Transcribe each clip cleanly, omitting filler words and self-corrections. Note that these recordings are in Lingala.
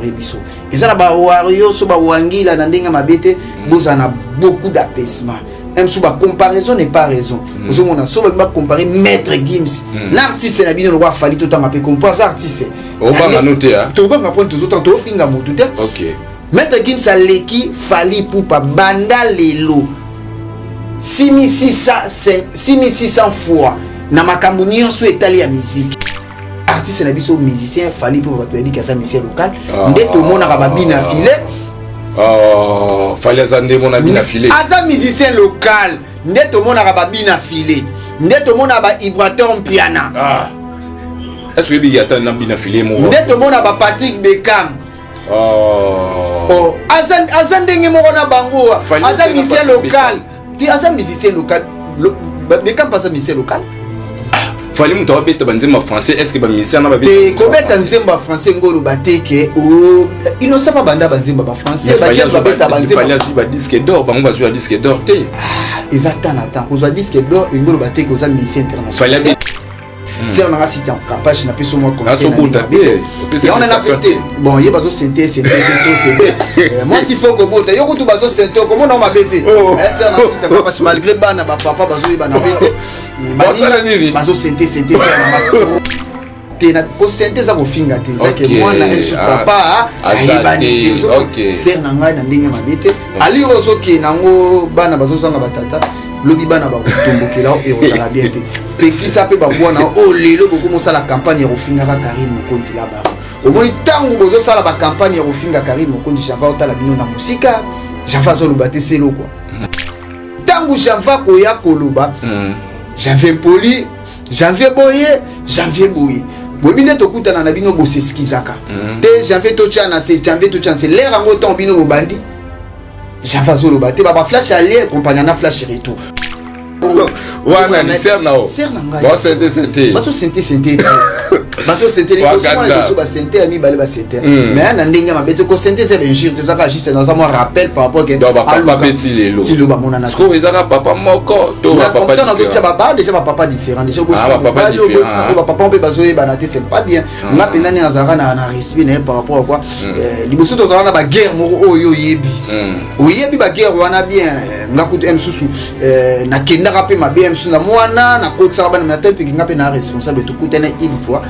améliorer biso. Et ça ba wario so ba wangila na ndenge mabete boza na beaucoup d'apaisement. Même sous la comparaison n'est pas raison. Vous avez so ba comparer Maître Gims. L'artiste na bino le roi fali tout temps mapé comparer artiste. On va noter hein. To ba prendre tout autant to finga motu te. OK. Maître Gims a leki fali poupa banda lelo 6600 fois na makambo nyonso etali ya musique. Artiste na biso musicien fali poupa ba dire que ça musicien local. Ndeto mona ka babina filet. Fallait azande mon ami na filé. Aza musicien local, ndeto mona ka babina filé. Ndeto mona ba vibrateur piano. Est-ce que il y a tant na bina filé mo? Ndeto mona ba Patrick Beckham. Aza ndenge moko na bango. Aza musicien local. Ti aza musicien local. Beckham pas musicien local. Fallait mon tobe te banzema français, est-ce que ba musicien na ba te kobeta nzemba français ngolo bateke il ne sait pas banda banzemba ba français ba jazz ba beta banzemba fallait ba disque d'or bango ba disque d'or te exactement attends ko disque d'or ngolo bateke aux musiciens internationaux fallait c'est on a cité en capage na peso moi conseil et on en a fêté bon il y a bazo synthé c'est moi s'il faut que bota yo kutu bazo synthé comment on m'a bêté c'est on a cité capage malgré bana ba papa bazo bana bêté bazo synthé c'est na ko synthé za ko finga te za ke mwana elsu papa ayebani te c'est na ngai na ndenge mabete ali rozo ke nango bana bazo sanga batata lobi bana ba kutombokela e ozala bien te pekisa pe ba bwana o lelo boko mosala campagne ya kofinga ka Karim Mokonzi la ba au moins tango bozo sala ba campagne ya kofinga Karim Mokonzi Java otala bino na musika Java zo lobate selo quoi tango Java ko ya koloba Janvier poli Janvier boye bobine tokutana na bino boseskizaka te Janvier tochana c'est l'air en autant bino mobandi Java zo lobate ba flash aller compagnie na flash retour wana ni serna o ba synthé baso synthé les cosmos les so ba synthé ami bale ba synthé mais na ndenge mabete ko synthé c'est bien sûr ça ka juste dans un rappel par rapport que papa petit lelo ti lo ba mona na ko ezaka papa moko to ba papa différent déjà ba papa différent déjà ba papa pe bazo e banate c'est pas bien nga pendani azara na respect ne par rapport à quoi liboso to na ba guerre moko oyo yebi ba guerre wana bien nga kutu msusu na kenda rapé ma BMS na mwana na côte ça bana na tête puis nga pe na responsable tout coûter une fois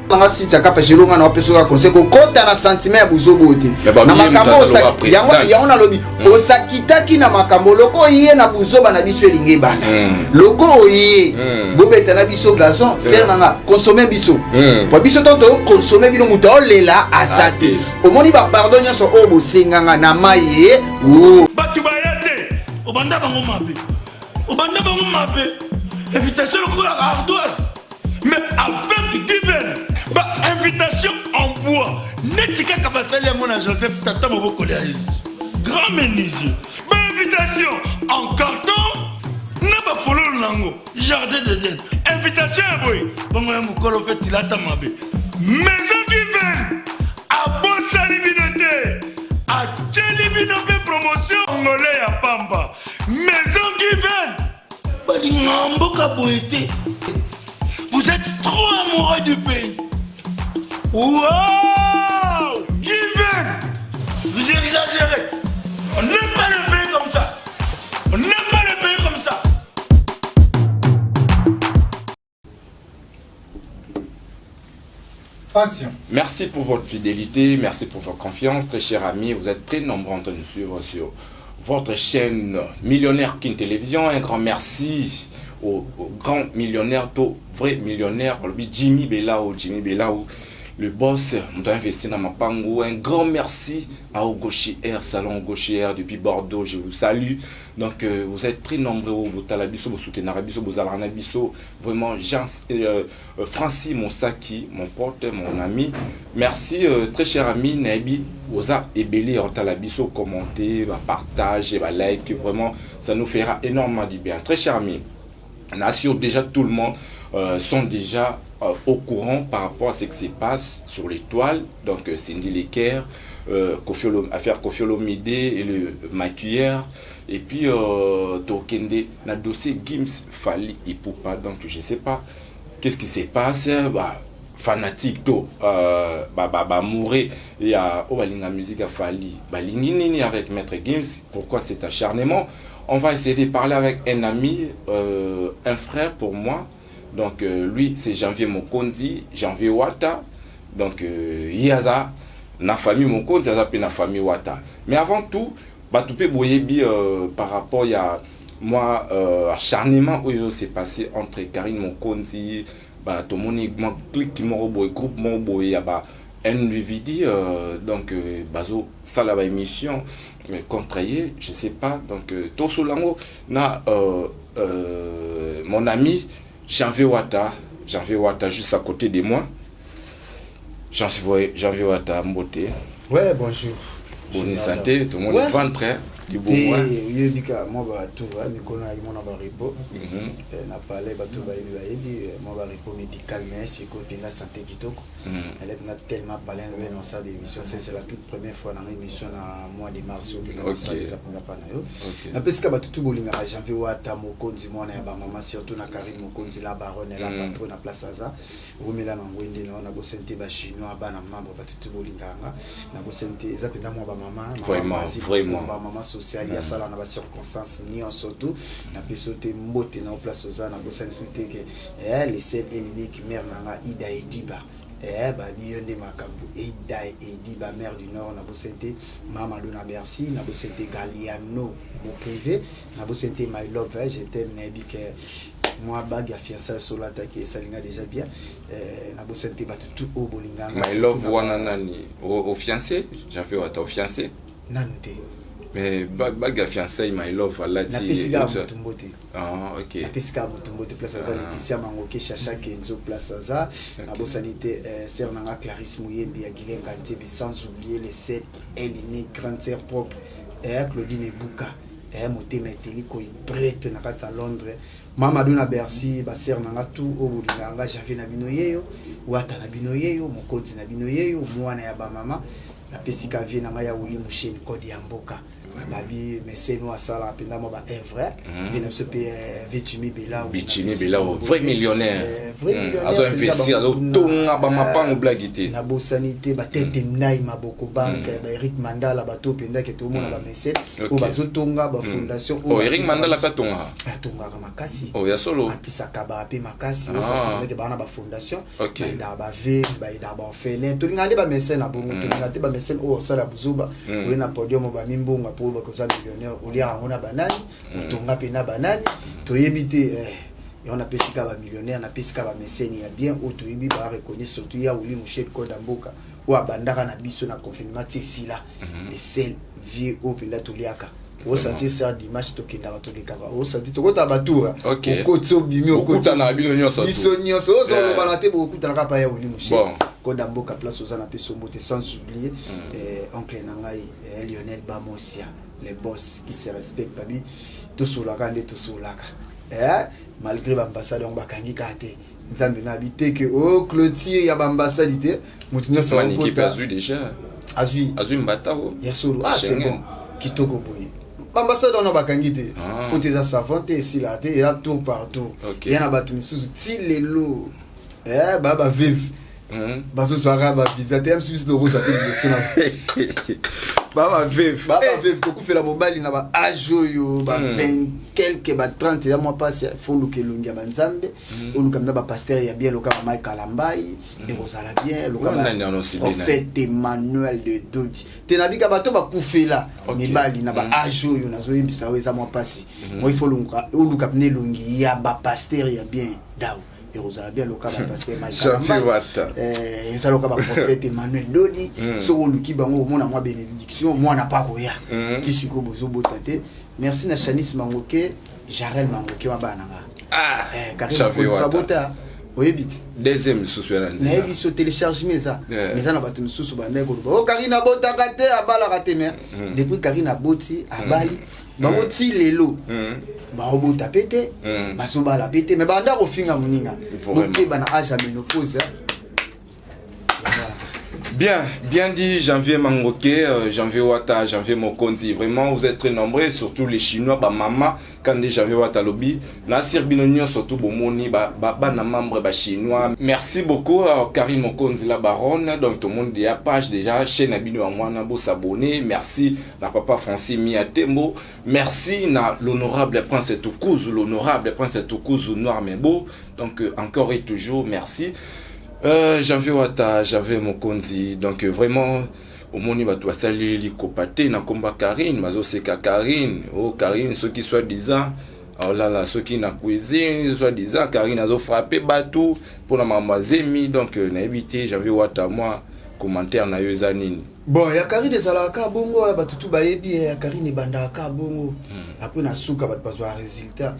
nga si taka pa jelonga na peso ka conseil ko kota na sentiment ya buzobote na makambo yango na lobi osakitaki na makambo loko ye na buzoba na biso elinge bana loko ye bobeta na biso gazon ser nanga consommer biso po biso tonto consommer bino muto olela asate omoni ba pardon nyoso o bosenganga na maye batu bayate obanda bango mabe invitation à ardoise mais avec divers invitation en bois netika kabasali mon Joseph tata moboko les grand menuisier invitation en carton na ba follow nango jardin de Dieu invitation boy bongo ya mukolo fait tilata mabe maison divers a bosali binote a tcheli binote promotion ngolé ya pamba maison divers vous êtes trop amoureux du pays. Wow! Given! Vous exagérez. On n'aime pas le pays comme ça. Action. Merci pour votre fidélité, merci pour votre confiance, très chers amis. Vous êtes très nombreux en train de nous suivre sur votre chaîne Millionnaire King Télévision. Un grand merci au grand millionnaire, au vrai millionnaire, Jimmy Belao, le boss, on a investi dans ma pango. Un grand merci à Ogoshi Air, Salon Ogoshi Air depuis Bordeaux, je vous salue. Donc vous êtes très nombreux au Talabiso, au Soutenarabiso, au Zalanabiso, vraiment Francis Monsaki, mon pote, mon ami. Merci très cher ami Nabi, Oza Ebele, au Talabiso, commenter, partager, like, vraiment ça nous fera énormément du bien. Très cher ami, on assure déjà tout le monde sont déjà au courant par rapport à ce qui se passe sur l'étoile. Donc Cindy Lecker, affaire Koffi Olomide et le maquilleur. Et puis Tokende, na dossier Gims Fali Ipupa. Donc je sais pas qu'est-ce qui se passe. fanatique to mourir il y a la musique a fallu avec Maître Gims. Pourquoi cet acharnement? On va essayer de parler avec un ami, un frère pour moi. Donc lui c'est Janvier Mokonzi, Janvier Wata. Donc Yaza na famille Mokonzi, Yaza pe na famille Wata. Mais avant tout, Batoupé Boyebi par rapport à moi acharnement où s'est passé entre Karine Mokonzi, tout le monde clique groupe Moboy, NVD, donc bazo ça la émission contrarié, je sais pas. Donc tout solango na mon ami Janvier Wata juste à côté de moi. Janvier Wata Mbote. Ouais, bonjour. Bonne santé, tout le monde est ventre. Du bon mois. Moi tout va mais qu'on a mon repo na parler bato ba moi repo médical mais c'est côté la santé kitoko elle est tellement parlé dans ça d'émission c'est la toute première fois dans l'émission na mois de mars au ça les apunda pana yo na pesika bato tout bolinga Janvier Wata Mokonzi moi na ba maman surtout na Karine Mokonzi la baronne la patronne na place Aza rumela na ngwende na bo sente ba chinois ba na membre bato tout bolinga na bo sente zapenda moi ba maman vraiment maman social ya sala na ba circonstances ni en surtout na pesote mbote na place Oza na bosa souté que les seul unique mère nanga Ida Ediba ba biyonde makambu Ida Ediba mère du Nord na bosete mama Dona Bercy na bosete Galiano mon privé na bosete my love je t'aime nabi que moi bag ya fiançailles sur l'attaque ça linga déjà bien na bosete batu tout au bolinga my love wana nani au fiancé Janvier Wata au fiancé nanute mais bag ya fiancé my love ala ti na pesika mutumbote OK na pesika mutumbote place Aza Laetitia Mangoke Chacha Kenzo place Aza na bosanité sœur nanga Clarisse Mouyembi ya Guilen Kantebi sans oublier les 7 Eline grande sœur propre Claudine Bouka motema eteli ko prête na kata Londres mama Dona Bercy ba sœur nanga tout au bolinga nga Janvier na binoyeyo Wata na binoyeyo Mokonzi na binoyeyo mwana ya ba mama na pesika vie na ya wuli musheni kodi ya mboka babi mais nous à ça là pendant moi est vrai vient ce pays Bichimi Bela vrai millionnaire azo investir azo tonga ba mapango blagité na bo sanité ba tete mnai maboko banque ba Eric Mandala ba to penda ke tout monde ba message o bazo tonga ba fondation o Eric Mandala pa tonga kama makasi o ya solo apisa kaba pe makasi o santé ke ba na ba fondation ba ba ve ba ida ba orphelin to ngande ba message na bongo to ngate ba message o sala buzuba o na podium ba mimbonga bakoza millionnaire olia ngona banani utonga pena banani toyebite on a pesika ba millionnaire na pesika ba mécène ya bien otoyebi ba reconnaître surtout ya uli mushek ko damboka o abandaka na biso na confinement tisila les sel vieux au penda toliaka o senti ça dimanche to kinda ba tolika o senti to kota batura ko tso bimi o kota na bino nyonso o zo lo balate bo kuta na pa ya uli mushek ko damboka place Oza na peso mbote sans oublier oncle nangai Lionel Bamosia les boss qui se respectent babi tout sur la grande tout sur la malgré l'ambassadeur bakangi kate nzambe na habité que au clôture ya l'ambassade té mutinyo sa ko ta déjà azui mbatao ya solo c'est bon kitoko boye l'ambassadeur na bakangi té pour tes savante ici là té ya tour partout ya na batu misusu ti lelo baba vive baso soara ba visa tem suisse de rose avec le sona baba vive ko fela mobali na ba ajoyo ba 20 quelque ba 30 ya mois passé faut luke lungia ba nzambe o luka na ba pasteur ya bien loka ba Michael Ambai de rosala bien loka ba en fait Emmanuel de Dodi tenabika bato ba kufela mibali na ba ajoyo na zoyebisa weza mois passé moi il faut luka o luka pne lungi ya ba pasteur ya bien daw Rosala bien loka ba pasteur Michael ça loka ba prophète Emmanuel Dodi so luki bango mona moi bénédiction moi na pas koya tisiko bozo botate merci na Chanis Mangoke Jarel Mangoke wa bananga Karim Bota oyebit deuxième sous la nzela na biso téléchargement ça mais na bato misusu ba ndeko o Karina Bota kate abala kate mais depuis Karina Boti abali bango ti lelo ba robota pété ba so bala pété mais banda ko finga muninga donc ba na âge à ménopause Bien dit, Janvier Mangoké, Janvier Wata, Janvier Mokonzi. Vraiment, vous êtes très nombreux, surtout les Chinois, maman, quand les Janvier Wata lobby. Nasir Binonio, surtout Bomoni, na membre chinois. Merci beaucoup, Karine Mokonzi, la baronne. Donc, tout le monde a page déjà, chaîne Abino Amwana, beau s'abonner. Merci, na papa Francis Miatembo. Merci, na l'honorable prince Toukouzou, Noir Membo. Donc, encore et toujours, merci. Janvier Wata, Janvier Mokonzi, donc vraiment au monde va tout saluer les copatés na combat Karine, mazo seka Karine, oh Karine ceux qui soit disant, oh là ceux qui na cuisine soit disant Karine a frappé bateau pour la maman Zemi, donc na évité Janvier Wata moi commentaire na yozanine. Bon, ya Karine ezalaka bongo ba tutu ba yebi ya Karine bandaka bongo. Après na suka ba bazwa résultat.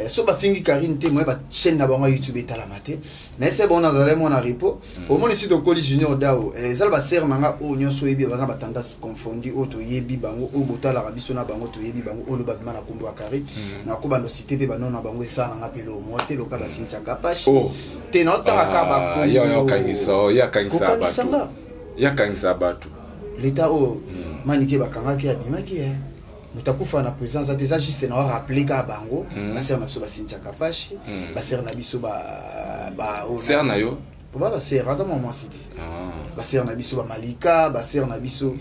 So ba fingi Karine te moi ba chaîne na bango YouTube etala maté. Na c'est bon na zale mon repo. Au moins ici to Koli Junior Dao. Ezal ba ser nanga o nyonso yebi ba ba tendance confondu o to yebi bango o botala rabiso na bango to yebi bango o lo ba bima na kombo ya Karine. Na ko ba no cité pe ba non na bango esa nanga pelo mo te lo ka ba sintia kapashi. Te na ta ka ba ko. Yo kangisa batu. L'état au manike bakanga ki abimaki mutakufa na présence a déjà juste na rappeler ka bango ba ser na biso ba Cynthia Kapashi ba ser na biso ba ser na yo ba ser raza mo city ba ser na biso ba Malika ba ser na biso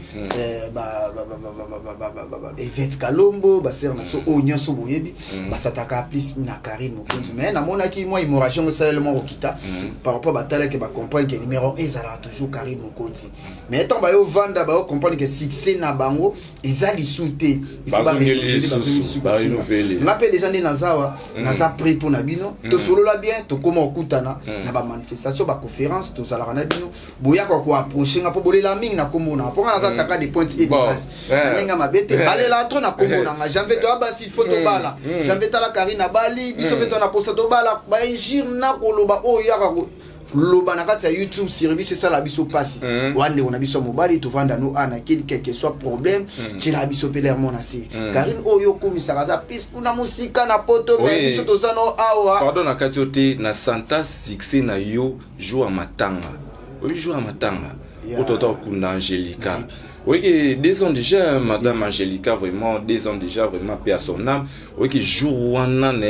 ba Evette Kalombo ba ser na biso onyo so boyebi ba sataka plus na Karine Mokonzi mais na mona ki moi immigration seulement okita par rapport ba tala que ba comprendre que numéro 1 ezala toujours Karine Mokonzi mais tant ba yo vanda ba comprendre que succès na bango ezali souté il faut ba renouveler ngape déjà na zawa na za prix pour na bino to solo la bien to comment okutana na ba manifestation ba conférence to sala na bino boya ko approcher nga po bolela mingi na komona po nga za taka des points et des bases ninga mabete balela trop na komona nga janvier to abasi photo bala janvier tala Karine bali biso beto na posta to bala ba injir na koloba o yaka ko loba na kati ya YouTube service ça la biso passe wande on a biso mobali to vanda no ana quel que soit problème ti la biso pele mon asi Karine oyo komisa kaza pis kuna musika na poto mais biso to zano awa pardon na kati ote na santa succès na yo jour matanga oui jour matanga ototo kuna Angelica. Oui, que 2 ans déjà, Madame Angelica, vraiment, 2 ans déjà, vraiment, paix à son âme. Oui, que jour où on a un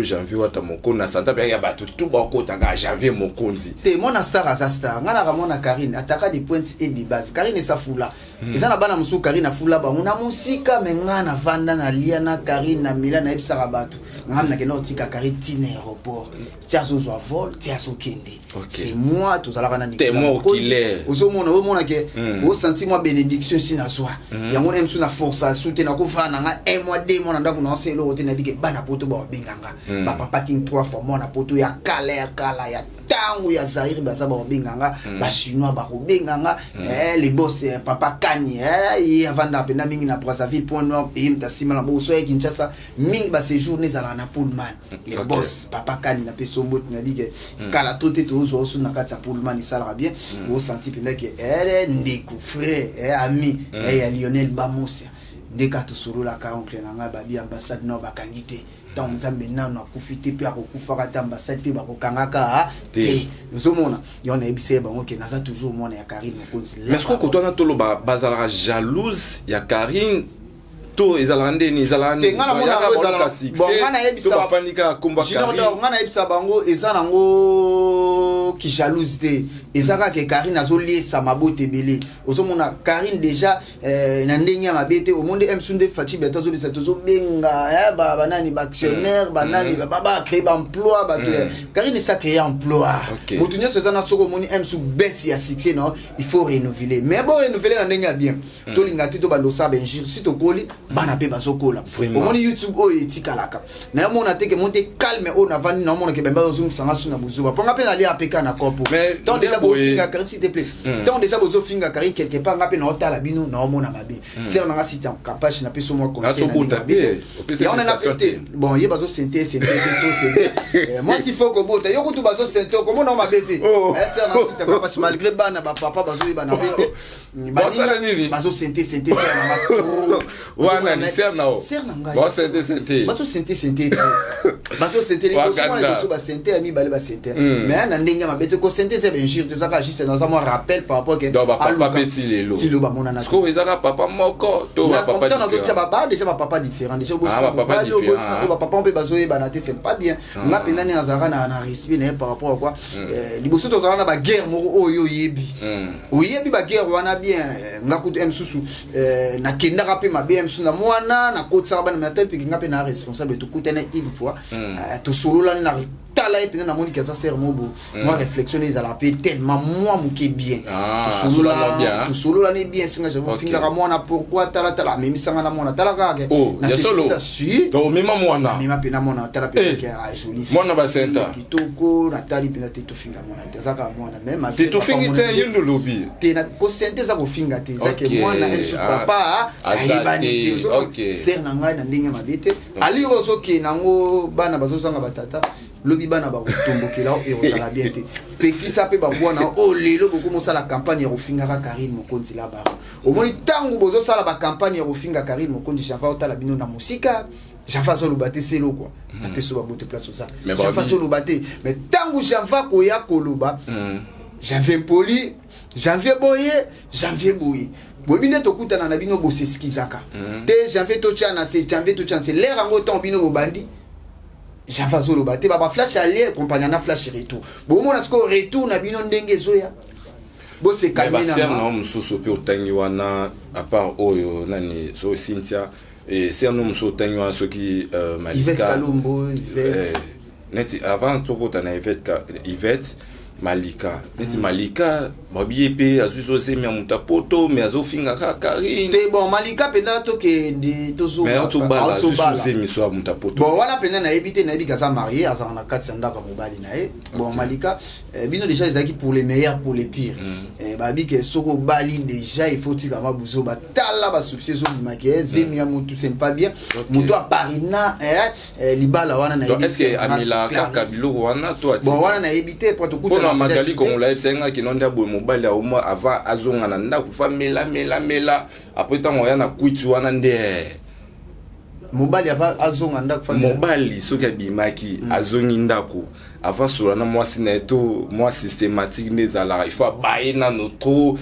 janvier, Wata Moko, na santa, il y a tout beaucoup de janvier Mokonzi. T'es mon star à star, on a ramon à Karine, attaque des points et des bases. Karine est sa foula. Et ça n'a pas de Karine à foula, on a musique, mais on a Vanda, na Liana, Karine, na Milan, na Ipsarabato. On a un Karine, Tine aéroport. Tiens, on soit vol, tiens, on kende. C'est moi, tout à l'heure, on a T'es moi qui l'est. Au monde, au sentiment bénédiction, si na soi. Il y a mon aime sous la force à soutenir, na kofa, na un mois, 2 mois, na qu'on a c'est l'autre, na dit que bana poto, ba binganga. Papa king 3 fois, mon a poto, ya kala, ya tango, ya Zahir, ba sa ba binganga, ba chinois, ba binganga, les boss, papa Kani, et avant d'appeler mingi na Brazzaville, point noir, et m'ta sima la bosso, et Kinshasa, mingi ba ces journées à la Napoulman. Les boss, papa Kani, na pesombo, na dit que kala tout est aux os, na kata Poulman, il sera bien, au senti que elle ndiku frère, ami, et Lionel Bamos, ndeka to solo la ka oncle na babi ambassade no bakangite. Tant nzambe na na kufite pe akufaka ta ambassade pe bakokangaka te. Nzomona, yona ebise bango ke naza toujours mona ya Karine Mokonzi. Mais est-ce que toi na tolo bazala jalouse ya Karine? To ezalande ni ezalande ngana mona ezalande bon ngana yebisa bafanika komba Karine ngana yebisa bango ezanango ki jalouse te ezaka ke Karine azolier sa mabote belé ozomona Karine déjà na ndenya mabete au monde msunde fati beto zo bisa tozo benga ba banani ba actionnaire banani ba créer ba emploi ba Karine ça créer emploi mutunyo sezana soko moni msu besi ya succès non il faut renouveler mais bon renouveler na ndenya bien to lingati to bando sa benjir si to koli bana pe bazokola au moni YouTube o etikalaka na mona teke monte calme o na vandi na mona ke bemba zo sanga suna buzuba ponga pe ali apeka na kopo donc déjà bo finga Karine s'il te plaît donc déjà bozo finga Karine quelque part ngape na otala bino na mona mabe ser na site en capacité na peso mo conseil na bité et on a fait bon ye bazo sente to c'est moi s'il faut que bota yo kutu bazo sente comment na mabete ser na site capacité malgré bana ba papa bazo bana bete bazo sente ser na wana ni ser na o bazo sente bazo sente les bosoma les boso ba sente ami bale ba sente mais na ndenge mabete ko sente c'est bien sûr vérité ça ka juste dans un rappel par rapport que papa petit lelo tiloba monana parce que ezaka papa moko to papa différent déjà papa différent déjà papa on peut bazoyer banate c'est pas bien nga pendani azara na respect par rapport à quoi liboso to na ba guerre moko oyo yebi oyebi ba guerre wana bien nga kutu msusu na kenda rapé ma BM na mwana na kotsa bana na tête nga pe na responsable tout kutena une fois to solo la na tala et puis na moni kaza ser mobo moi réflexion les ala pe tellement moi muke bien to solo la ne bien singa je finga ka mwana pourquoi tala même sanga na mwana tala ka na solo ça suit donc même mwana même pe na mwana tala pe que joli mwana ba senta kitoko na tali pe na te to finga mwana te zaka mwana même te to finga te yendo lobby te na ko sente za ko finga te za ke mwana en su papa ayebani te OK ser na ngai na ndenge mabete ali rozo ke nango bana bazo sanga batata lobi bana ba kotombokela o ezala bien te pekisa pe ba bwana o lelo boko mosala campagne ya kofinga ka Karine Mokonzi la ba o moni tangu bozo sala ba campagne ya kofinga Karine Mokonzi Janfa otala bino na musika Janfa zo lobate selo quoi na peso ba bote place ça Janfa zo lobate mais tangu Janfa ko ya koloba Janvier poli Janvier boye bobine tokutana na bino boseskizaka te Janvier to tchana c'est l'air en autant bino bobandi Janfa zo lobate ba flash aller compagnie na flash retour bon mona sko retour na bino ndenge zoya bo se kalina na ser na mususu pe otangi wana à part oyo nani so Cynthia et ser no mususu otangi wana soki Malika Yvette Kalombo Yvette neti avant tokota na Yvette Malika neti Malika babiye pe azuso se mi amuta poto mais azofinga ka Karine te bon Malika penda to ke de tozo mais autobala azuso se mi so amuta poto bon wana penda na ebité na ebika za marié azana na kati sanda ka mobali na e bon Malika bino déjà ezaki pour les meilleurs pour les pires babi ke soko bali déjà il faut tika mabuzo batala ba subsidier zo maké zemi amutu c'est pas bien muto a parina libala wana na ebité est-ce que Amila kaka biloko wana to ati bon wana na ebité pour to kuta Magali comme la FCNA qui n'ont pas beau mobile au moins avant azonga na ndako fa mela après tant moya na kuitu wana nde mobile avant azonga ndako fa mobile soki bimaki azongi ndako avant sur na moi sineto moi systématique mais ala il faut bailler na notre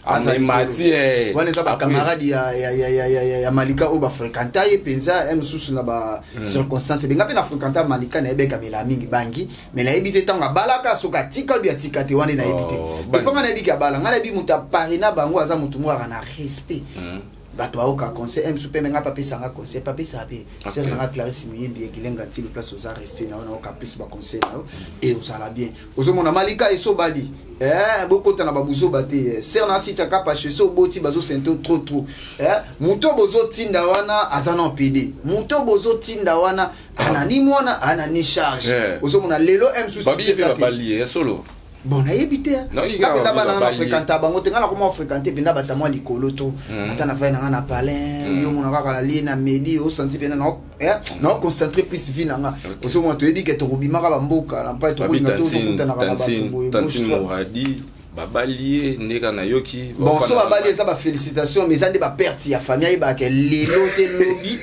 Azimati wana za ba camarade ya Malika o ba fréquenta ye penza msusu na ba circonstance benga pe na fréquenta Malika na ebeka mela mingi bangi mais na ebite tanga balaka soka tika bia tika te wana na ebite te ponga na ebika bala ngala bi muta parina bango aza mutu mo na respect bato aoka conseil super menga papi sanga conseil papi sape ser na Clarisse Muyembi ekilenga ti place aux respect na ona oka plus ba conseil na et osala bien ozomona Malika eso bali bokota na babuzo bate ser na sita kapa cheso boti bazo sento trop muto bozo tinda wana azana PD muto bozo tinda wana anani mwana anani charge ozomona lelo msusi babi ba bali solo bon na yebite kapenda bana na fréquenter bango te ngala comment fréquenter penda batamo likolo to ata na fa na palin yo mona kaka na li na medi o senti penda na concentrer plus vie nanga oso mo to yebi ke to rubima ka bamboka na pa to kulinga to kuta na ka bato boye babalier ndeka na yoki bon so babalier ça ba félicitations mais ça de ba perte ya famille ba ke lelo te lobby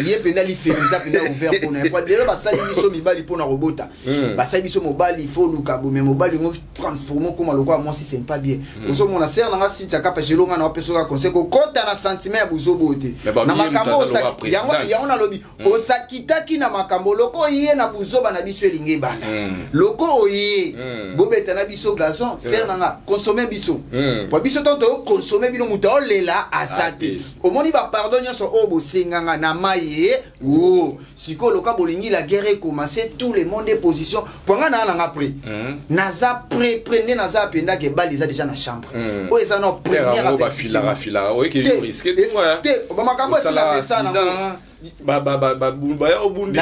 ye penda li félicita penda ouvert pour na pas lelo ba sali biso mibali pour na robota ba sali biso mobali il faut luka bo mais mobali ngo transformer comme le quoi moi si c'est pas bien oso mona ser nga si taka pa jelonga na peso ka conseil ko kota na sentiment ya buzobo te na makambo osaki yango na lobby osakitaki na makambo loko ye na buzoba na biso elinge bana loko oye bobeta na biso gazon ser nanga consommer biso po biso to consommer bino muto olela asate omoni ba pardon nyoso o bosenganga na maye siko loka bolingi la guerre commencer tout le monde est position ponga na nga prêt naza prêt naza penda ke bali za déjà na chambre o eza no première fila o ke risque te ba makambo sila pesa na ba ya obundi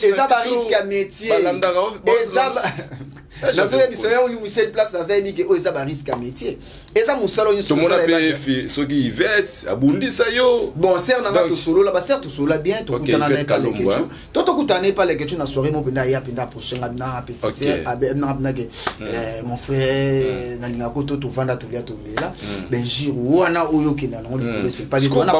eza ba risque ya métier eza nazo ya biso ya oli Michel place za zaidi ke o eza ba risque à métier eza musalo nyo so mona pe soki Yvette abundisa yo bon ser na to solo la ba ser to solo bien to kutana na pa lekechu to kutana pa lekechu na soirée mo penda ya penda prochain na petit na ke mon frère na linga ko to vanda to lia to mela benjiru wana oyo kina na ngoli c'est pas du tout na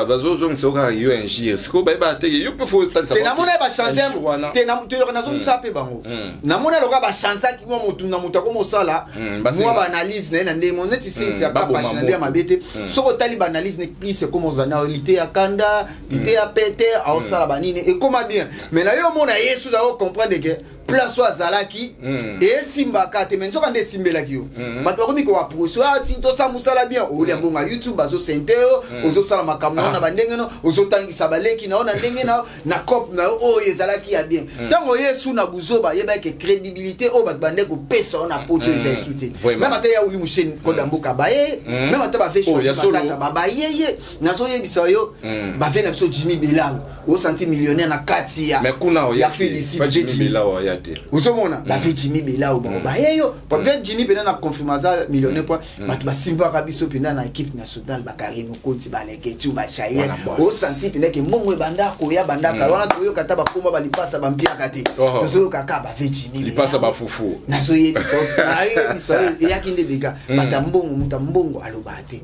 bazo zong soka yo enjir siko ba te yo pe faut te na mona ba changer te na to na zo sape bango na mona loka ba chance ki mo mutu na mutu ko mosala moi ba analyse na ndé mon net ici ti aka pa chine ndia mabete soko tali ba analyse ne plus comme ozana lité ya kanda lité ya pété au sala banini et comment bien mais na yo mona Yesu za comprendre que place wa zalaki et simbaka te menzo kande simbela ki yo bato ko miko wa proso si to sa musala bien o le mbonga YouTube bazo senteo ozo sala makamno na bandenge no ozo tangisa baleki na ona ndenge na cop na o yezalaki ya bien tango Yesu na buzoba yeba ke crédibilité o bato bande ko pesa na poto ezasute même ata ya uli musheni ko damboka baye même ata ba fait choisir batata baba yeye na so yebisa yo ba fait na so Jimmy Belao o senti millionnaire na kati ya mais kuna ya félicite Jimmy Belao ya Uzomona la vie Jimmy Belao ba yeyo peut-être Jimmy pena na confirmation millionnaire point bato ba simba kabiso pena na équipe nationale ba Karino Koti ba Leketu ba Chaye o senti pena ke mbongo banda ko ya banda ka wana to yo kata ba komba ba lipasa ba mpia kate to so kaka ba vie Jimmy lipasa ba fufu na so ye biso na biso ya kinde bega batambongo mutambongo alobate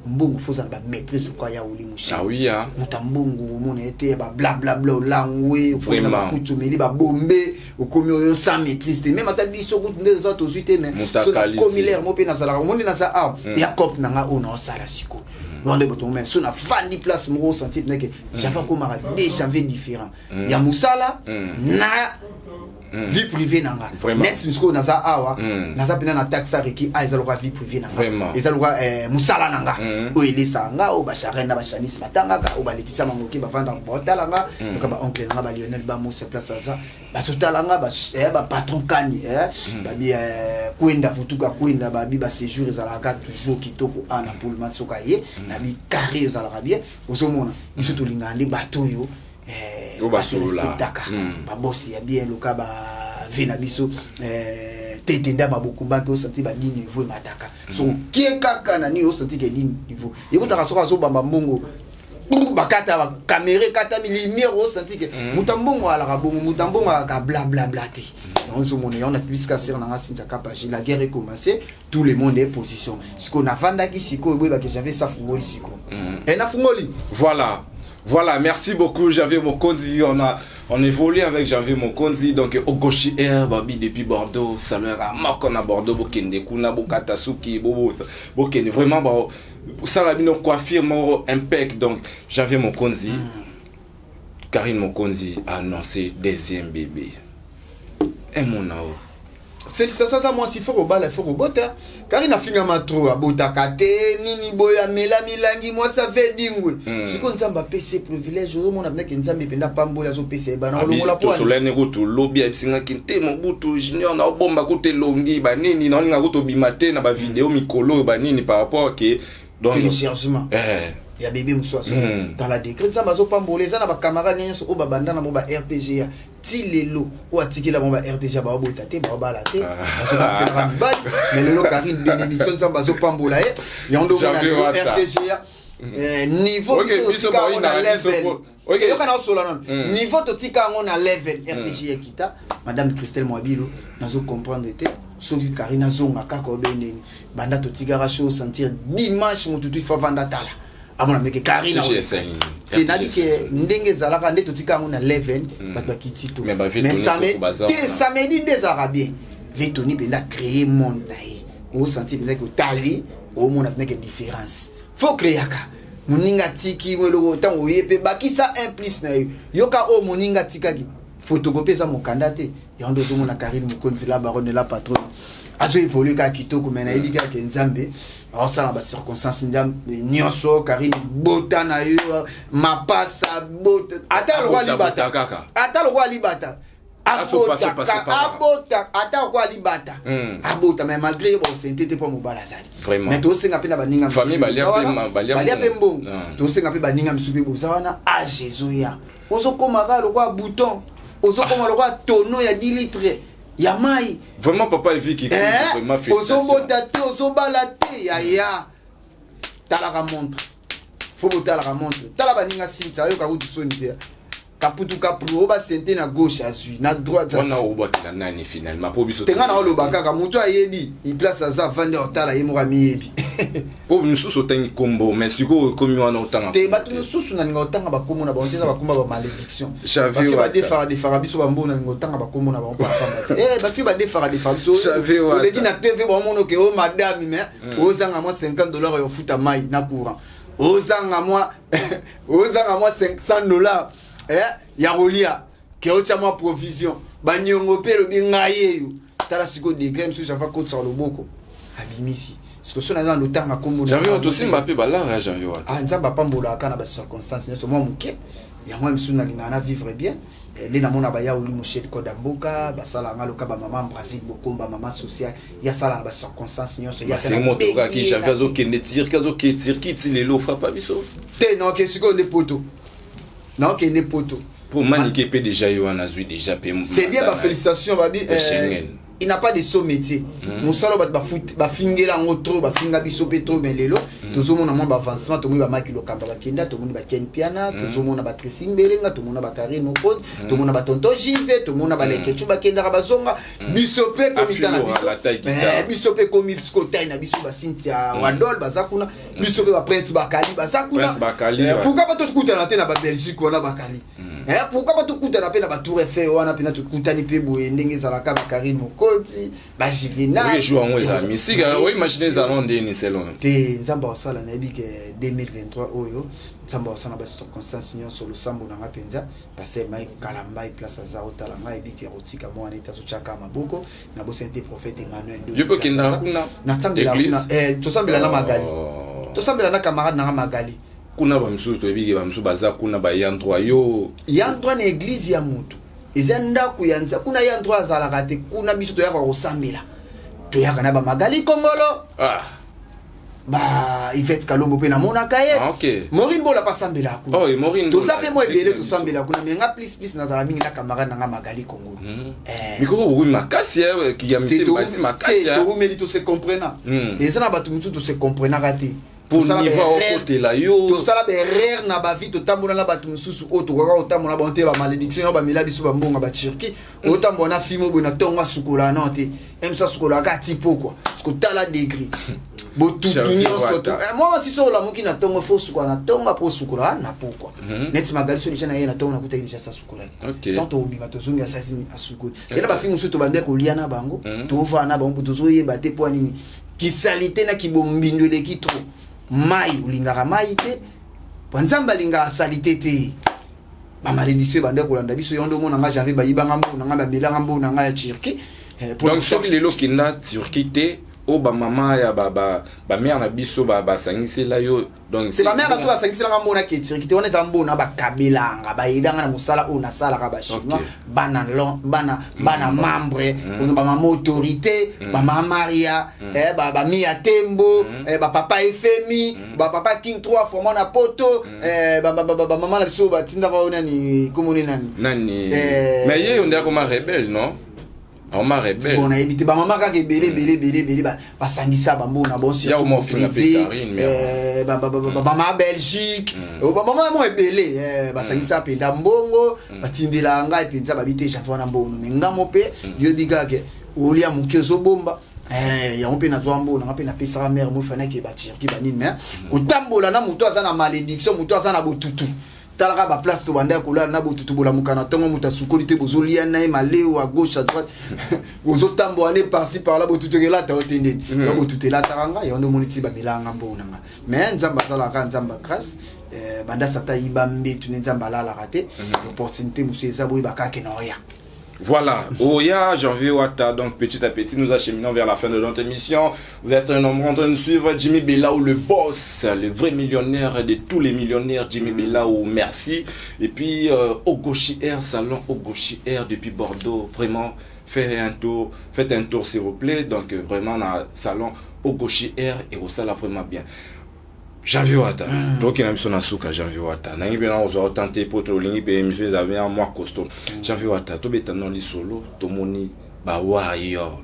mbongo faut ça ba maîtrise quoi ya uli mushi ah oui hein mutambongo mona été ba bla bla bla langwe faut ba kutumeli ba bombe okomi oyo sans maîtrise même ata biso ko ndé za to suite mais so comme l'air mo pe na sala mo na sa a ya cop na nga ona sala siko wande boto mais so na fandi place mo senti que j'avais comme déjà différent ya musala na vie privée nanga net misko naza awa naza pena na taxa reki ezaloka vie privée nanga ezaloka musala nanga o elisa nga o ba charena ba chanis batanga ka o ba letisa mangoki ba vanda botala nga ka ba oncle nga ba Lionel ba mo se place ça ba sotala nga ba patron kani ba bi kwenda futuka kwenda ba bi ba séjour ezalaka toujours kitoko ana pour le matsoka ye na bi carré ezalaka bien osomona surtout lingandi bato yo ba boss ya bien loka ba vena biso tetenda mabokumba ko senti ba dini niveau mataka so kieka na ni o senti ke dini niveau ekota ka so bamba mbongo bakata ba caméra kata mi lumière o senti ke mutambongo ala ka bongo mutambongo ka bla bla bla te on se monnaie on a plus qu'à sur na sinta kapage la guerre est commencée tout le monde est position ce qu'on a vanda ki siko eboy que j'avais ça fungoli siko et na fungoli Voilà, merci beaucoup Javier Mokonzi. On évolue avec Javier Mokonzi. Donc, Ogoshi Air, Babi depuis Bordeaux. Salut à Marc, on a Bordeaux, Bokende, Kuna, Bokatasuki, Bokende. Vraiment, ça la bino coiffure, moro, impec. Donc, Javier Mokonzi, Karine Mokonzi a annoncé deuxième bébé. Et mon nao. Félicitations à moi si faut au faut au bota car il a fini ma trop à bota kate nini boya mela milangi moi ça fait dingwe si kon nzamba PC privilège au mon abna ki nzambe penda pambola zo PC ba na longola po to solene ko to lobby absinga kinte mo butu junior na bomba ko te longi ba nini na nga ko to bimate na ba vidéo mikolo ba nini par rapport que donc téléchargement il y a bébé mousso dans la décret ça bazo pambola ça na ba camarade nyonso o ba banda na mo ba RTG tilelo ou atikela bomba RTG ba bota te ba bala te bazo ba faire rambali mais le Karine bénédiction ça bazo pambola et yondo na RTG niveau biso ba ina level OK yo kana solo non niveau to tika on a level RTG kita madame Christelle Mwabilo nazo comprendre te soki Karina zonga kako beneni banda to tika ra show sentir dimanche mututu fa vanda tala amona meke Karina te nadi ke ndenge zalaka nde totika ngona 11 bato kitito mais samedi des arabien vetoni benda créer monde nae o senti benda ko tali o mona benda ke différence faut créer ka moninga tiki welo tan o yepe bakisa un plus na yoka o moninga tikaki photocopie za mokanda te yando zo mona Karine Mokonzi la baronne la patronne azo évoluer ka kitoko mena ibika ke nzambe alors ça ba circonstance ndiam nyonso Karine bota na yo mapasa bota ata le roi libata abota ata kwa libata abota mais malgré bon c'était pas mo balazali mais to senga pe na baninga famille balia pe mbongo to senga pe baninga msubi bozawana a Jésus ya ozo komaka lo kwa bouton ozo koma lo kwa tonneau ya 10 litres ya mai vraiment papa et Vicky vraiment fait ozo botate ozo balate ya tala ka montre faut boter la montre tala baninga sinta yo ka kutu sonite kaputu kapro ba sente na gauche azui na droite on a obaki na nani finalement po biso tenga na lo bakaka mutu ayebi il place aza vendre otala ye mo ka miyebi Po misusu otangi kombo mais siko komi wana otanga. Te batu misusu na ninga otanga ba kombo na ba ontiza ba kombo ba malédiction. J'avais ba defara biso ba mbona ninga otanga ba kombo na ba papa. Ba fi ba defara biso. O bedi na TV ba mono ke o madame mais ozanga moi $50 yo futa mai na courant. Ozanga moi $500 ya rolia ke otia moi provision. Ba nyongo pe lo bi ngaye yo. Tala siko de crème sur Java côte sur le boko. Abimisi. Parce que son dans le temps à comme j'avais aussi Mbappé balara j'avais ah nzamba pambola kana ba circonstances ne moi muke ya moi msuna lingana vivre bien les na mona ba ya olu mushedi ko damboka ba sala ngalo ka ba maman Brésil bokomba maman social ya sala ba circonstances nyonso ya kana motoka ki j'avais zo kende tir kazo ke tir ki ti lelo fra pas biso te non ke siko ne poto non ke ne poto pour maniquer pe déjà yo en azui déjà pe c'est bien ba félicitations babi il n'a pas de saut métier. Mon salon va foot, va finger en autre, va finger biso petro mais lelo. Tout le monde a un avancement, tout le monde va marquer le camp va kenda, tout le monde va ken piana, tout le monde va tracing belenga, tout le monde va carré no code, tout le monde va tonto jive, tout le monde va les ketchu va kenda rabazonga, biso pe comme itana biso. Biso pe comme biso taille na biso va Cynthia Wadol bazakuna, biso pe va Prince Bakali bazakuna. Pourquoi pas tout coûter la tête na Belgique wala Bakali? Pourquoi pas tout coûter la peine à Tour Eiffel wana pena tout coûter ni pe boye ndenge za la ka Bakari no koti ba jivena oui joue en amis si oui imaginez za londe ni selon te nzamba osala na ebi ke 2023 oyo nzamba osala ba circonstance nyo solo sambo na ngapenza parce mai kalamba i place za otala ngai ebi ke rotika mo aneta so chaka maboko na bo sente prophète Emmanuel de yupo kinda kuna na tsambela kuna to sambela na magali to sambela na camarade na magali kuna ba msusu to ebi ke ba msusu baza kuna ba yandwa yo yandwa na église ya mutu ezenda kuyanza kuna ya ndwa zala kate kuna biso to yaka osambela to yaka na ba magali kongolo ba Yvette Kalombo pe na mona kaye Maureen Bola pa sambela kuna oh Maureen to zape mo ebele to sambela kuna mais nga please na zala mingi na camarade na magali kongolo mikoko buri makasi ki ya monsieur bati makasi to meli to se comprena ezana batu mutu to se comprena kate pour niveau côté là yo to sala be rare na ba vie to tambola na batu mususu o to kwa otambola bonte ba malédiction ba mila biso ba mbonga ba Turquie o tambola fimo bona tonga sukola nante emsa sukola ka tipo quoi parce que tala degré bo tout soto moi si so la moki na tonga fo sukola na tonga po sukola na pourquoi net magali so na yena tonga na kuta déjà sa sukola tant to bima to zunga sa sukola et là ba fimo so to bande ko liana bango to va na bango to zo yeba te po nini ki salité na ki bombindwe ki trop mai ulingaka mai te panzamba linga salite te ba malédiction bande ko landa biso yondo mona nga janvier ba yibanga mbo nga ba belanga mbo nga ya Turquie donc soki lelo kinda Turquie te o ba mama ya ba mère na biso ba sangisi la yo donc c'est la mère na so ba sangisi la mona ke Turquie te on est en mbo na ba kabelanga ba yidanga na musala o na sala ka ba chinois bana membre on ba mama autorité ba mama Maria ba Mia Tembo ba papa FMI ba papa King 3 fois mona poto ba mama na biso ba tinda ba nani komoni nani mais ye on est comme rebelle non on m'a rebelle bon a évité ba mama ka ke belé ba sangisa ba mbona bon sur ba mama Belgique ba mama mo ebele ba sangisa penda mbongo ba tindela ngai penza ba bite chaque na mbono ngamo pe yo bigake olia mukezo bomba ya on pe na zwambo na pe na pesa mère mo fana ke ba Turquie ba nini mais kotambola na muto aza na malédiction muto aza na botutu talaka ba place to banda ko la na botutu bola mukana tongo muta sukoli te bozolia na e maleo à gauche à droite bozo tambo ane par-ci par là botutu ke la ta otendeni donc botutu la taranga ya ndo moniti ba milanga mbonanga mais nzamba sala ka nzamba grâce banda sata ibambe tu nzamba la raté opportunité musu eza boyi bakake na oya. Voilà, Oya, Janvier Wata, donc petit à petit nous acheminons vers la fin de notre émission. Vous êtes un nombre en train de suivre Jimmy Belao, le boss, le vrai millionnaire de tous les millionnaires, Jimmy Belao, merci. Et puis Ogoshi Air, salon Ogoshi Air depuis Bordeaux, vraiment faites un tour s'il vous plaît. Donc vraiment dans le salon Ogoshi Air et au salon vraiment bien. Janvier Wata, donc il a mis son asuka Janvier Wata. Nangi bien on a tenté pour tout lingi be monsieur avez un mois costaud. Janvier Wata, to betano li solo, to moni ba warrior.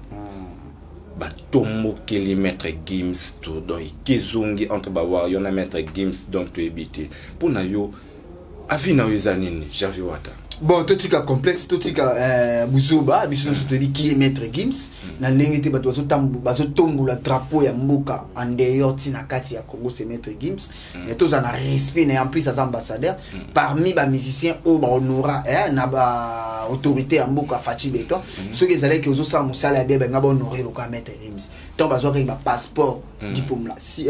Ba tomo keli maître Gims to donc kizungi entre ba warrior na maître Gims donc to ebité. Pour na yo afina yo zanini Janvier Wata. Bon, totika complexe, totika Buzoba, biso se dit qui est maître Gims. Na ndenge te bato bazo tombola drapeau ya mboka en dehors tina kati ya Congo, c'est maître Gims. Et tous en a respect et en plus as ambassadeur parmi ba musiciens au ba honora na ba autorité ya mboka Fachi Beton. Ceux qui allaient que ozo sa musala bien nga ba honorer le ka maître Gims. Tant bazo avec ba passeport diplomatie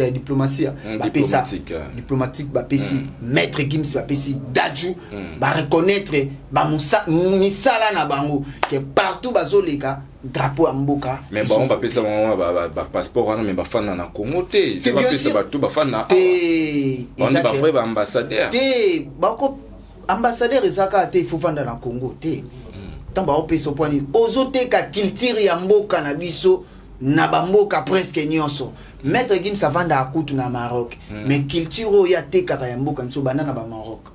diplomatique ba pesi maître Gims ba pesi daju ba reconnaître ba misala na bango que partout bazoleka drapeau ya mboka. Mais bon, on va pesa ba passeport wana mais ba fana na Congo te. C'est pas pesa ba tout ba fana. On ba frère ba ambassadeur. Te bako ambassadeur ezaka te il faut vendre na Congo te. Tant ba opesa point ozoteka culture ya mboka na biso na bamboka presque nyonso. Maître Gims avanda akutu na Maroc mais culture ya te kaka ya mboka biso bana na ba Maroc.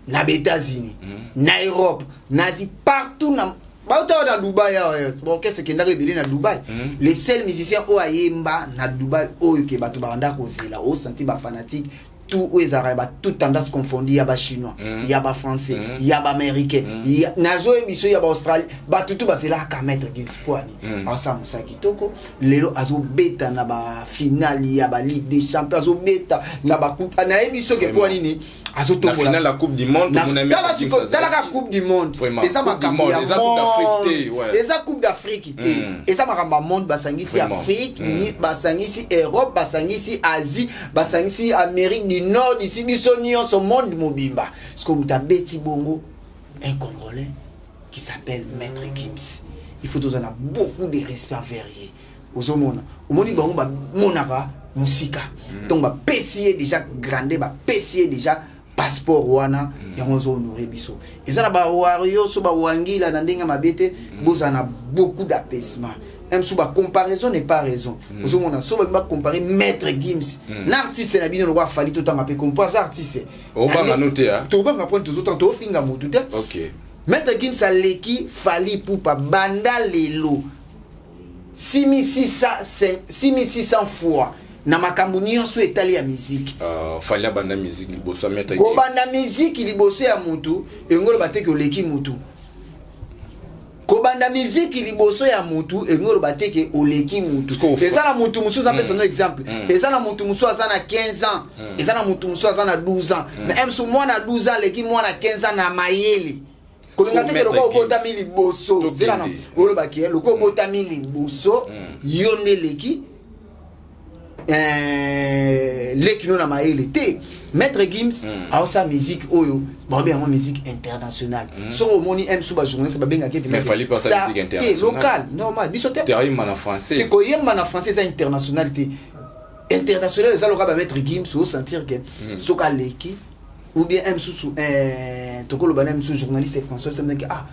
Na États-Unis, na Europe, nazi partout na dans Dubaï, bon qu'est-ce qui est na Dubaï. Les seuls musiciens au Ayemba na Dubaï au que batu banda kozela au senti ba fanatique tout aux arabes tout tendance confondu ya ba chinois, ya ba français, ya ba américain, ya nazo ebiso ya ba australien, ba tout basela ka maître Gims poani. Asa musa kitoko, lelo azo beta na ba finale ya ba Ligue des Champions, azo beta na ba coupe na ebiso ke poani ni azo to la finale la Coupe du Monde mon ami. Dans la Coupe du Monde. Et ça m'a et ça Coupe d'Afrique et ça m'a monde basangisi Afrique, ni basangisi Europe, basangisi Asie, basangisi Amérique du Nord, ici bisonion son monde mobimba. Ce qu'on t'a bêti bongo un Congolais qui s'appelle Maître Gims. Il faut tous en avoir beaucoup de respect envers lui. Aux hommes, au monde bongo ba monaka musika. Donc ba pesier déjà grandé, ba pesier déjà passeport wana yango honoré biso. Et ça ba wario so ba wangila na ndenga mabete bozana beaucoup d'apaisement. Même sous la comparaison n'est pas raison. Vous avez comparer Maître Gims. L'artiste n'a bien le roi fallu tout le temps. Comparer artiste. On va noter. Tout le monde apprend tout le temps. Tout le monde tout le temps. Ok. Maître Gims a l'équipe fallu pour pas banda lelo 6600 fois. Na makambo nyonso etali ya musique. Fallait banda musique liboso Maître Gims. Ko banda musique liboso ya mutu engolo bateke oleki mutu. Kobanda musique liboso ya mutu engolo bateke oleki mutu. Eza na mutu musu na pesa no exemple. Eza na mutu musu azana 15 ans. Eza na mutu musu azana 12 ans. Mais emso mwana 12 ans leki mwana 15 ans na mayele. Kolinga teke loko bota mili boso. Zela na olo bakie loko bota mili boso yonde leki leki no na mayele te. Maître Gims a sa musique oyo ba bien musique internationale. So au moni m sous ba journaliste ba benga ke mais fallait pas sa musique internationale. Local normal biso te. T'es en français. Te ko yemba na français ça internationalité. International ça le ba Maître Gims au sentir que soka leki ou bien m sous tokolo ba m sous journaliste français ça me dit ah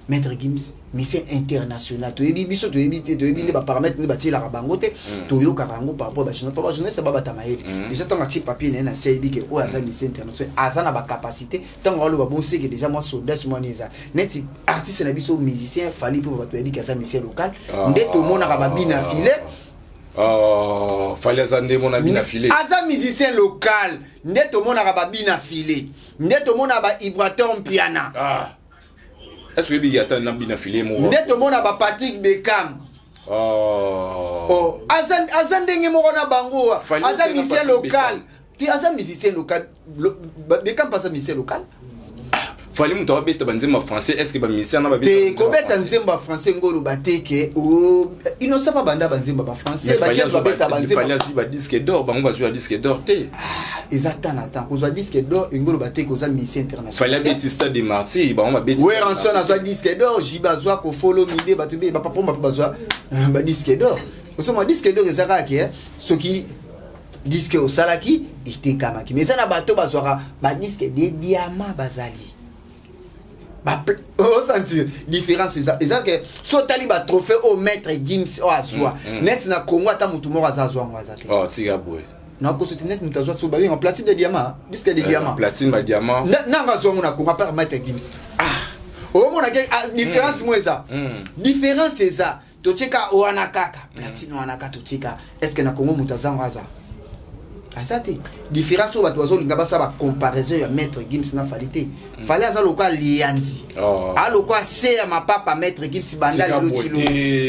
Maître Gims mais c'est international to ebi biso to ebi les paramètres ne bâti la rabangote to yo karango par rapport ba chinois pas jeunesse ba batamaeli déjà tant que papier na CIB que o azami c'est international azana ba capacité tant on ba bon c'est que déjà moi soldat moi neza net artiste na biso musicien fallait pour ba to ebi que ça musicien local ndeto mona ka ba bina filet fallait azande mon ami na filet aza musicien local ndeto mona ka ba bina filet ndeto mona ba Ibraton Piana est-ce que il y a un abina filé moi ndeto mona ba Patrick Beckham azan ndenge moko na bango azan musicien local ti azan musicien local Beckham pas un musicien local fallait mu tawa beta banzemba français est-ce que ba musicien na ba beta te ko beta nzemba français ngolo bateke o innocent ba banda banzemba ba français ba kezo ba beta banzemba fallait ba disque d'or bango ba jouer disque d'or te exactement attends ko jouer disque d'or ngolo bateke ko za musicien international fallait betista de martyr bango ba beta ouais rançon na jouer disque d'or jiba ko follow mide ba tube ba papa ba jouer ba disque d'or so ma disque d'or ezaka ke ce qui disque au salaki était kamaki mais ça na bato ba jouer ba disque de diamant bazali on sentir différence c'est ça que sotali ba trophée au Maître Gims au azwa net na Congo ata mutu moko azazwa ngwazate oh tiga boy na ko sote net mutazwa so ba en platine de diamant disque de diamant platine ba diamant na ngazwa ngona Congo par Maître Gims au mona ke différence moi ça différence c'est ça to cheka wana kaka platine wana kaka to cheka est-ce que na Congo mutazwa ngwaza azate différence au bato bazolinga basala comparaison ya maître Gims na Falite fallait aza loka lianzi aloko se ya mapapa maître Gims banda lelo tilo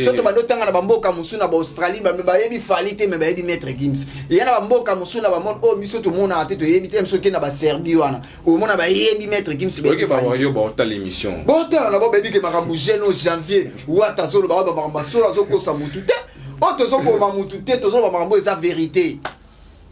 soto bando tanga na bamboka musuna ba Australie ba yebi Falite me ba yebi maître Gims yana bamboka musuna ba mon o miso to mona ateto yebi tem so ke na ba Serbie wana o mona ba yebi maître Gims ba yebi ba yo ba ta l'émission bon ta na ba bebi ke makambu jeno janvier ou atazolo ba ba makambu solo zo ko sa mutute o to zo ko mamutute to zo ba makambu eza vérité.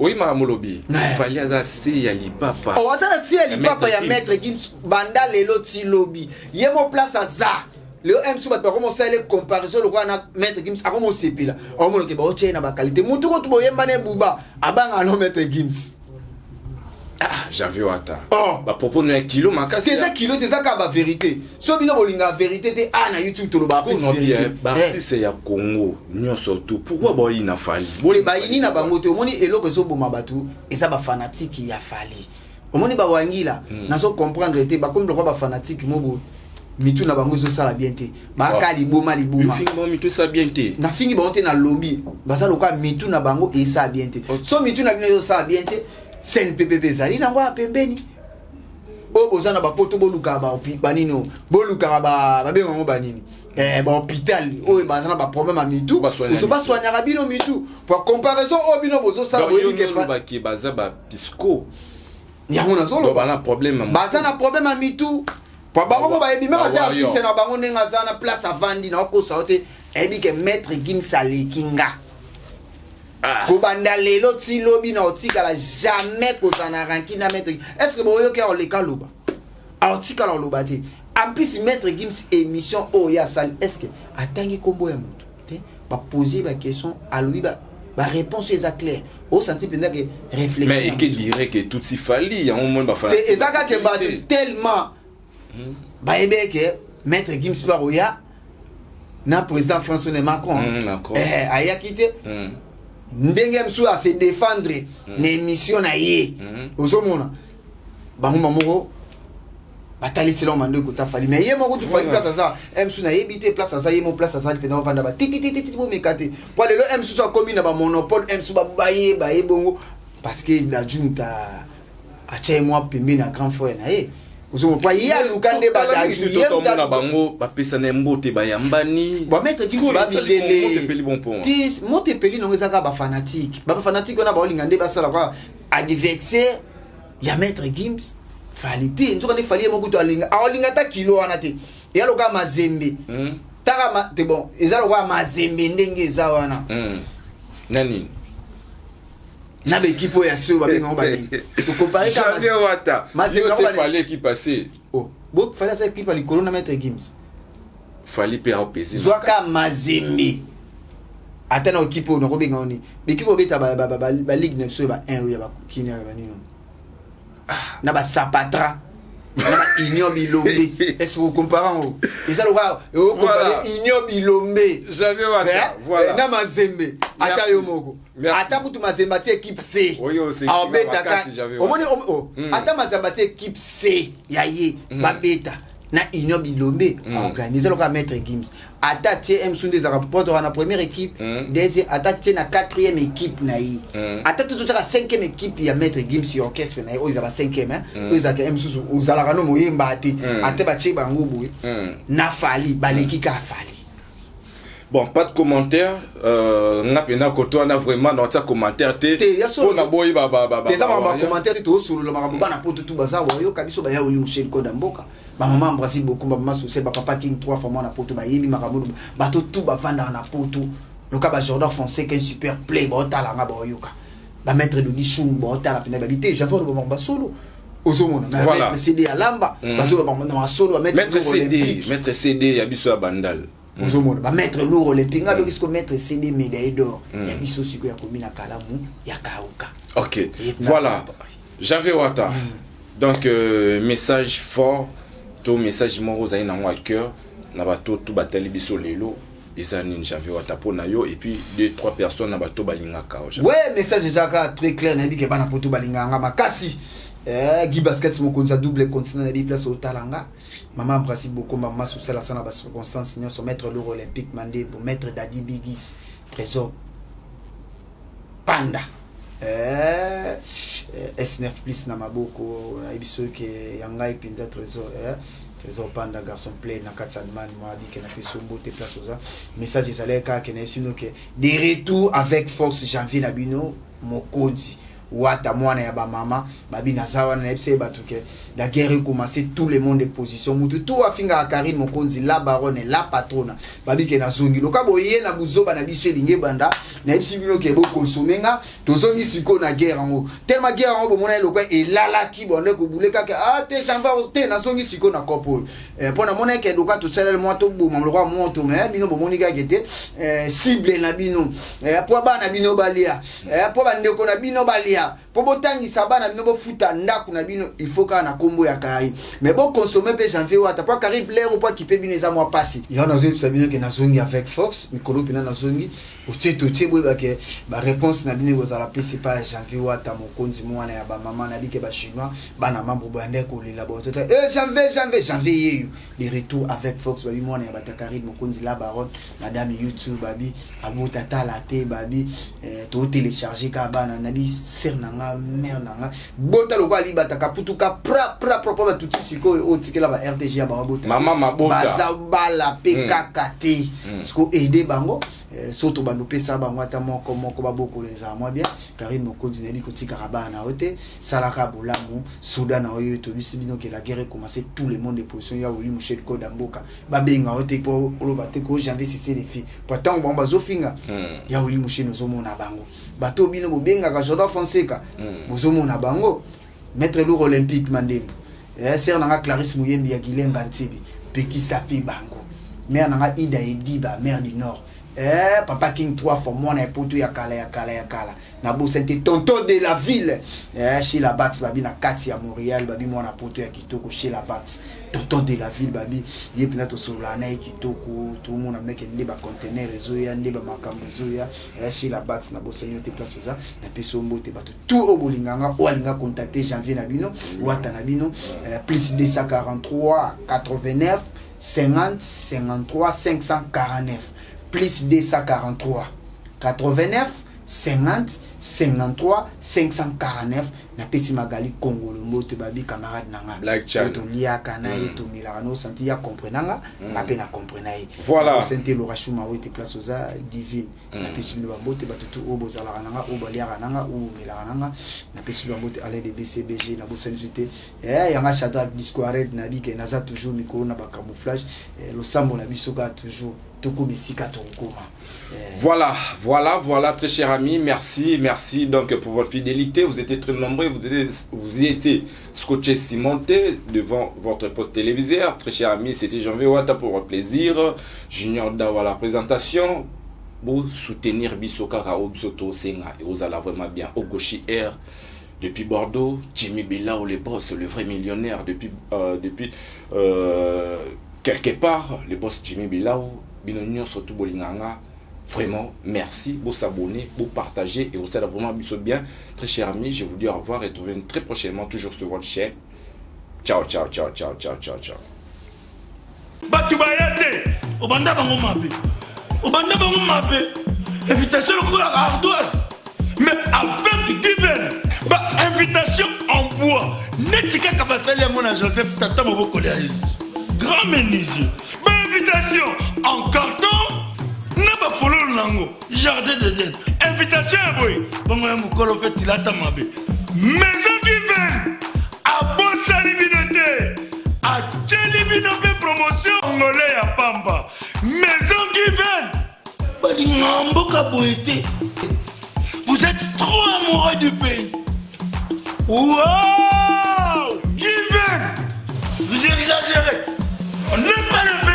Oui, Maramolobi. Il fallait assez à l'ipapa. Oh, ça c'est à l'ipapa ya maître Gims banda lelo ti lobby. Yé mon place à ça. Le M sous bato commencer à les comparaison le quoi na maître Gims a comment c'est pila. Oh mon ke ba o tchena ba qualité. Mutu ko to boyemba ne buba abanga no maître Gims. Ah, j'avais wata. Oh, ba propos no kilo makasi. C'est ça kilo, c'est ça ka ba vérité. So bino bolinga vérité te na YouTube to lo ba vérité. Ba si c'est ya Congo, nyo surtout. Pourquoi ba ina fali? Te ba ini na bango te omoni eloko so boma batu et ça ba fanatique ya fali. Omoni ba wangila na so comprendre te ba comme le ba fanatique mobo. Mitu na bango zo sala bien te. Ba ka liboma. Fingi bon mitu sa bien te. Na fingi ba te na lobby. Ba sa loka mitu na bango et ça bien te. So mitu na bino zo sala bien te. Sen PPP zali nango pembeni o bozana ba poto boluka ba banino boluka ba bengo banini ba hôpital o bazana ba problème mitu so ba soigner bino mitu pour comparaison o bino bozo sala boyebi ke fa ba ki baza ba pisco yango na solo ba na problème bazana problème mitu pour bango ba yebi même ata artiste na bango nenga zana place avandi na ko saute ebi ke maître Gims Alekinga. Kobanda lelo ti lobi na otika la jamais kozana ranki na maître. Est-ce que boyo ke oleka loba? A otika la loba te. En plus maître Gims émission o ya sal est-ce que atangi kombo ya mutu te ba poser ba question à lui ba réponse est claire. Au senti pendant que réflexion. Mais qui dirait que tout si fali ya un monde ba fala. Et ezaka ke ba tellement ba ebe ke maître Gims ba oya na président François Macron. Aya quitté. Ndenge msu a se défendre l'émission na ye ozomona bango mamoko batali selon mando ko ta fali mais ye moko tu fali place ça msu na yebité place ça ye mon place ça pendant vanda ba titi bo mekate pour le msu so comme na ba monopole msu ba baye bongo parce que la junta a tché moi pembe na grand frère na ye ozomo pa ya lukande ba da ju ye na bango ba pesa na mbote ba yambani ba mettre Gims ba bilele tis mote peli no ezaka ba fanatique na ba olinga nde ba sala kwa adversaire ya maître Gims Falite nzoka ne fali moko to alinga ta kilo wana te ya loka mazembe taka ma te bon ezalo kwa mazembe ndenge eza wana nani na bekipo ya sio babenga ngobani to comparer ka wata mazembe ngobani fallait qui passer oh bon fallait ça équipe ali corona maître Gims fallait perdre pesi zoka mazembe atana ekipo no kobenga oni bekipo beta ba ligue nepso ba 1 ya ba kini ya banino na ba sapatra na Union Bilombe est-ce que vous comparez et ça le va comparer Union Bilombe j'avais voilà na mazembe ata yo moko ata kutu mazembe ti équipe C a beta ka omoni ata mazembe ti équipe C ya ye ba beta na Union Bilombe organiser le ka maître Gims ata ti msunde za rapport dans la première équipe deuxième ata ti na quatrième équipe na yi ata tout la cinquième équipe ya maître Gims yo orchestre na o za ba cinquième o za ka msusu o za la kano moyemba ate ate ba che bango boy na fali ba l'équipe a fali. Bon, pas de commentaire. N'a pas koto na vraiment dans ta commentaire te. Pour na boy ba. Te za ba commentaire te solo la ba na poto tout baza yo kabiso ba ya oli mchel ko damboka. Ba maman embrasse beaucoup ba maman sous ba papa king 3 fois na poto ba yebi makambo ba to tout ba vanda na poto. Le cas ba Jordan Fonseca un super play ba otala nga ba yoka. Ba maître de Dichou ba otala pena ba bité j'avais ba solo. Ozomona na maître CD à lamba ba zo ba na solo ba maître CD ya biso ya bandal. Ozomona ba mettre lourd olympique nga donc mettre CD médaille d'or ya biso siko ya komina kalamu ya kauka. OK. Voilà. J'avais wata. Donc message fort, to message mo rozali na moi cœur na bato tout batali biso lelo ezani j'avais wata pona yo et puis 2-3 personnes na bato balinga ka. Ouais, message déjà très clair na bi ke bana poto balinga nga makasi. Guy Basket mon konza double continent na bi place au talanga. Maman embrasse beaucoup maman sous cela sana ba circonstance sinon son maître l'euro olympique mandé pour maître Daddy Bigis trésor Panda S9 plus na maboko na biso ke yanga ipinda trésor panda garçon play na katsadman moi bi ke na pesombo te place oza message ezalé ka ke na sino ke de retour avec force janvier na bino mokonzi wata mwana ya ba mama babi nazawa na epse batuke la guerre commencer tout le monde de position mutu tout afinga Karine mokonzi la baronne la patrona babi ke na zongi loka boye na buzoba na biso linge banda na epsi bino ke bo konsomenga tozongi siko na guerre ngo tellement guerre ngo bomona loka elala ki bonde ko buleka ke te janva te na zongi siko na kopo pona mona ke loka to salel mo to bo mamlo mo to me bino bomoni ga gete cible na bino po ba na bino balia po ba ndeko na bino balia po botangi sabana bino bo futa ndaku na bino il faut ka na kombo ya kai mais bon consommer pe janvier wata po kari plaire ou pas qui peut bineza moi passer il y en a zone sabine ke na zongi avec force mikolo pina na zongi o tseto tsebo ba ke ba réponse na bino za la PC pas janvier wata mokonzi mwana ya ba mama na bike ba chinois bana mambo bande ko lela bo tata janvier yeyu les retours avec force babi mwana ya batakari mokonzi la baronne madame YouTube babi abota tala te babi to télécharger ka bana na bi nanga mère nanga bota lo ba libata kaputuka pra propre tout siko o tikela ba RTG ba bota mama mabota baza bala PKKT siko aider bango soto bando pesa bango ata moko ba boko les moi bien Karine mokonzi na biko tika rabana ote salaka bolamu Soudan na oyo to bisibino ke la guerre commencer tout le monde de position ya oli mushel ko damboka ba benga ote po lo bate ko janvier c'est les filles pourtant bon bazo finga ya oli mushel no zomo na bango bato bino bo benga ka Jordan Fonseca bozomo na bango maître lourd olympique mandembo sœur nanga Clarisse Muyembi ya Gilenga Ntibi peki sapi bango mère nanga Ida Ediba mère du Nord papa King 3 for moi na poto ya kala na bo c'était tonton de la ville chez la Bax babi na kati ya Montréal babi moi na poto ya kitoko chez la Bax tonton de la ville babi yepina to solo na kitoko tout le monde a mec ndeba conteneur ezoya ndeba makambo ezoya chez la Bax na bo senyo te place ça na peso mbote bato tout au bolinganga o alinga contacter janvier na bino wata na bino plus 243 89 50 53 549 plus 243 89 50 53 549 na pesi magali Congolo mbote babi camarade nanga Black Chan to liaka na eto milano santi ya comprenanga na pe na comprenai voilà sente lo rachuma wete place oza divine na pesi mbote batutu obozala nanga obaliaka nanga o milaka nanga na pesi mbote aller de BCBG na bosenjute yanga chata discoired na bike naza toujours mikolo na ba camouflage lo sambo na bisoka toujours toko misika tokoma. Voilà, très chers amis, merci donc pour votre fidélité. Vous étiez très nombreux, vous y étiez scotché cimenté devant votre poste téléviseur. Très chers amis, c'était Janvier Wata pour votre plaisir. Junior Dawa la présentation. Pour soutenir Bisoka Raobsoto Senga et Ozala vraiment bien. Ogoshi Air depuis Bordeaux, Jimmy Bilao le boss, le vrai millionnaire depuis quelque part, le boss Jimmy Bilao, Binonio surtout Bolinganga. Vraiment, merci, vous s'abonner, vous partager et vous allez vraiment bien. Très chers amis, je vous dis au revoir et retrouvez très prochainement toujours sur votre chaîne. Ciao. Batubayate, obanda bango mabe. Invitation à ardoise. Mais avec divin, invitation en bois. Netika kabasali à mon Joseph Tata Moboko Léaïs. Grand menuisier. Invitation en carton. Naba follow nango. Jardin de Dieu. Invitation à boy. Bongo ya mukolo fait tilata mabe. Maison divine. A bossa libinote. A tchelibinote promotion. Angolais à Pamba. Maison divine. Vous êtes trop amoureux du pays. Wow! Given! Vous exagérez. On n'aime pas le pays.